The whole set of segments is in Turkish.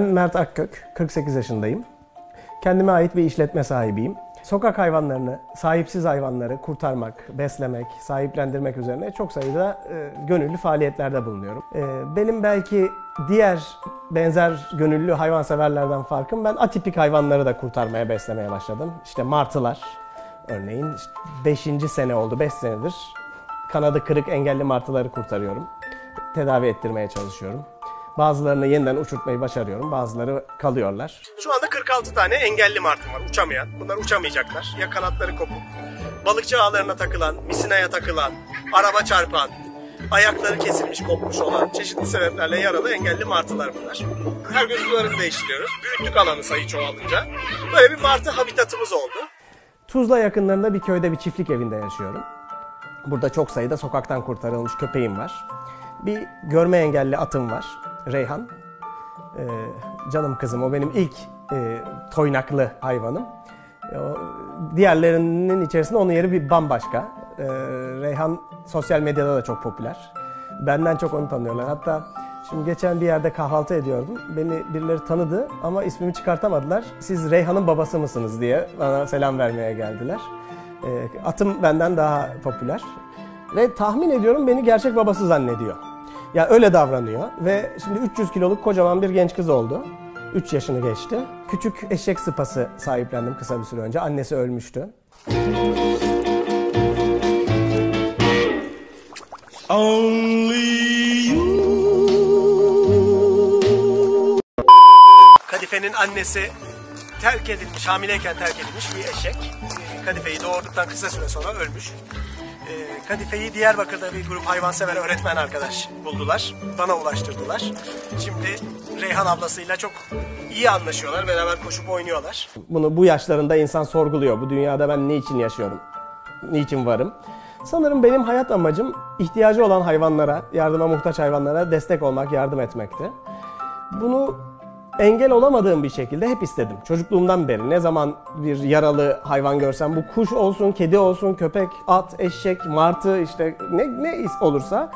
Ben Mert Akkök, 48 yaşındayım. Kendime ait bir işletme sahibiyim. Sokak hayvanlarını, sahipsiz hayvanları kurtarmak, beslemek, sahiplendirmek üzerine çok sayıda gönüllü faaliyetlerde bulunuyorum. Benim belki diğer benzer gönüllü hayvanseverlerden farkım, ben atipik hayvanları da kurtarmaya, beslemeye başladım. İşte martılar örneğin, 5. sene oldu, 5 senedir kanadı kırık engelli martıları kurtarıyorum. Tedavi ettirmeye çalışıyorum. Bazılarını yeniden uçurtmayı başarıyorum, bazıları kalıyorlar. Şu anda 46 tane engelli martım var, uçamayan. Bunlar uçamayacaklar. Ya kanatları kopuk, balıkçı ağlarına takılan, misinaya takılan, araba çarpan, ayakları kesilmiş, kopmuş olan, çeşitli sebeplerle yaralı engelli martılar bunlar. Her gün sularını değiştiriyoruz. Büyüttük alanı sayı çoğalınca. Böyle bir martı habitatımız oldu. Tuzla yakınlarında bir köyde, bir çiftlik evinde yaşıyorum. Burada çok sayıda sokaktan kurtarılmış köpeğim var. Bir görme engelli atım var, Reyhan. Canım kızım, o benim ilk toynaklı hayvanım. Diğerlerinin içerisinde onun yeri bir bambaşka. Reyhan sosyal medyada da çok popüler. Benden çok onu tanıyorlar. Hatta şimdi geçen bir yerde kahvaltı ediyordum. Beni birileri tanıdı ama ismimi çıkartamadılar. Siz Reyhan'ın babası mısınız diye bana selam vermeye geldiler. Atım benden daha popüler. Ve tahmin ediyorum beni gerçek babası zannediyor. Ya öyle davranıyor ve şimdi 300 kiloluk kocaman bir genç kız oldu. 3 yaşını geçti. Küçük eşek sıpası sahiplendim kısa bir süre önce. Annesi ölmüştü. Kadife'nin annesi terk edilmiş, hamileyken terk edilmiş bir eşek. Kadife'yi doğurduktan kısa süre sonra ölmüş. Kadife'yi Diyarbakır'da bir grup hayvansever öğretmen arkadaş buldular. Bana ulaştırdılar. Şimdi Reyhan ablasıyla çok iyi anlaşıyorlar. Beraber koşup oynuyorlar. Bunu bu yaşlarında insan sorguluyor. Bu dünyada ben niçin yaşıyorum? Niçin varım? Sanırım benim hayat amacım ihtiyacı olan hayvanlara, yardıma muhtaç hayvanlara destek olmak, yardım etmekti. Bunu engel olamadığım bir şekilde hep istedim. Çocukluğumdan beri ne zaman bir yaralı hayvan görsem, bu kuş olsun, kedi olsun, köpek, at, eşek, martı, işte ne olursa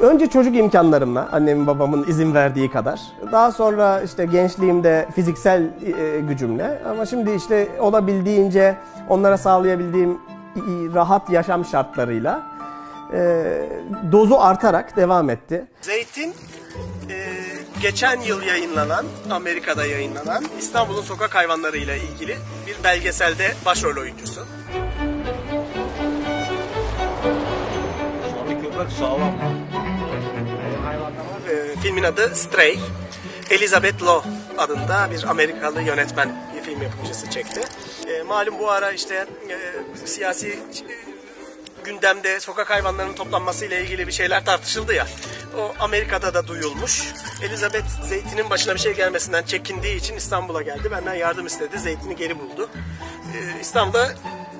önce çocuk imkanlarımla, annemin babamın izin verdiği kadar, daha sonra işte gençliğimde fiziksel gücümle, ama şimdi işte olabildiğince onlara sağlayabildiğim rahat yaşam şartlarıyla dozu artarak devam etti. Zeytin geçen yıl yayınlanan, Amerika'da yayınlanan İstanbul'un sokak hayvanlarıyla ilgili bir belgeselde başrol oyuncusu. Sonra köpek sağlam mı? Filmin adı Stray. Elizabeth Law adında bir Amerikalı yönetmen, bir film yapımcısı çekti. Malum bu ara işte siyasi gündemde sokak hayvanlarının toplanmasıyla ilgili bir şeyler tartışıldı ya. O Amerika'da da duyulmuş. Elizabeth Zeytin'in başına bir şey gelmesinden çekindiği için İstanbul'a geldi. Benden yardım istedi. Zeytin'i geri buldu. İstanbul'da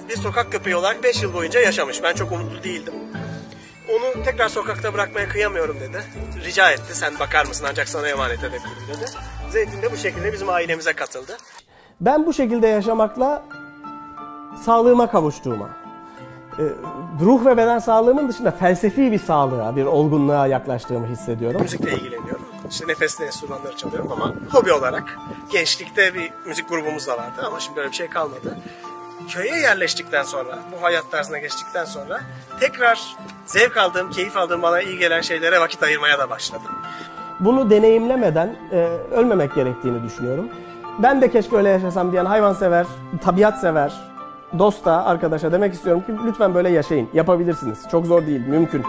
bir sokak köpeği olarak 5 yıl boyunca yaşamış. Ben çok umutlu değildim. Onu tekrar sokakta bırakmaya kıyamıyorum dedi. Rica etti, sen bakar mısın, ancak sana emanet edebilirim dedi. Zeytin de bu şekilde bizim ailemize katıldı. Ben bu şekilde yaşamakla sağlığıma kavuştuğuma, ruh ve beden sağlığımın dışında felsefi bir sağlığa, bir olgunluğa yaklaştığımı hissediyorum. Müzikle ilgileniyorum. İşte nefesli enstrümanları çalıyorum ama hobi olarak. Gençlikte bir müzik grubumuz da vardı ama şimdi öyle bir şey kalmadı. Köye yerleştikten sonra, bu hayat tarzına geçtikten sonra tekrar zevk aldığım, keyif aldığım, bana iyi gelen şeylere vakit ayırmaya da başladım. Bunu deneyimlemeden ölmemek gerektiğini düşünüyorum. Ben de keşke öyle yaşasam diyen hayvansever, tabiatsever, dosta, arkadaşa demek istiyorum ki lütfen böyle yaşayın. Yapabilirsiniz. Çok zor değil, mümkün.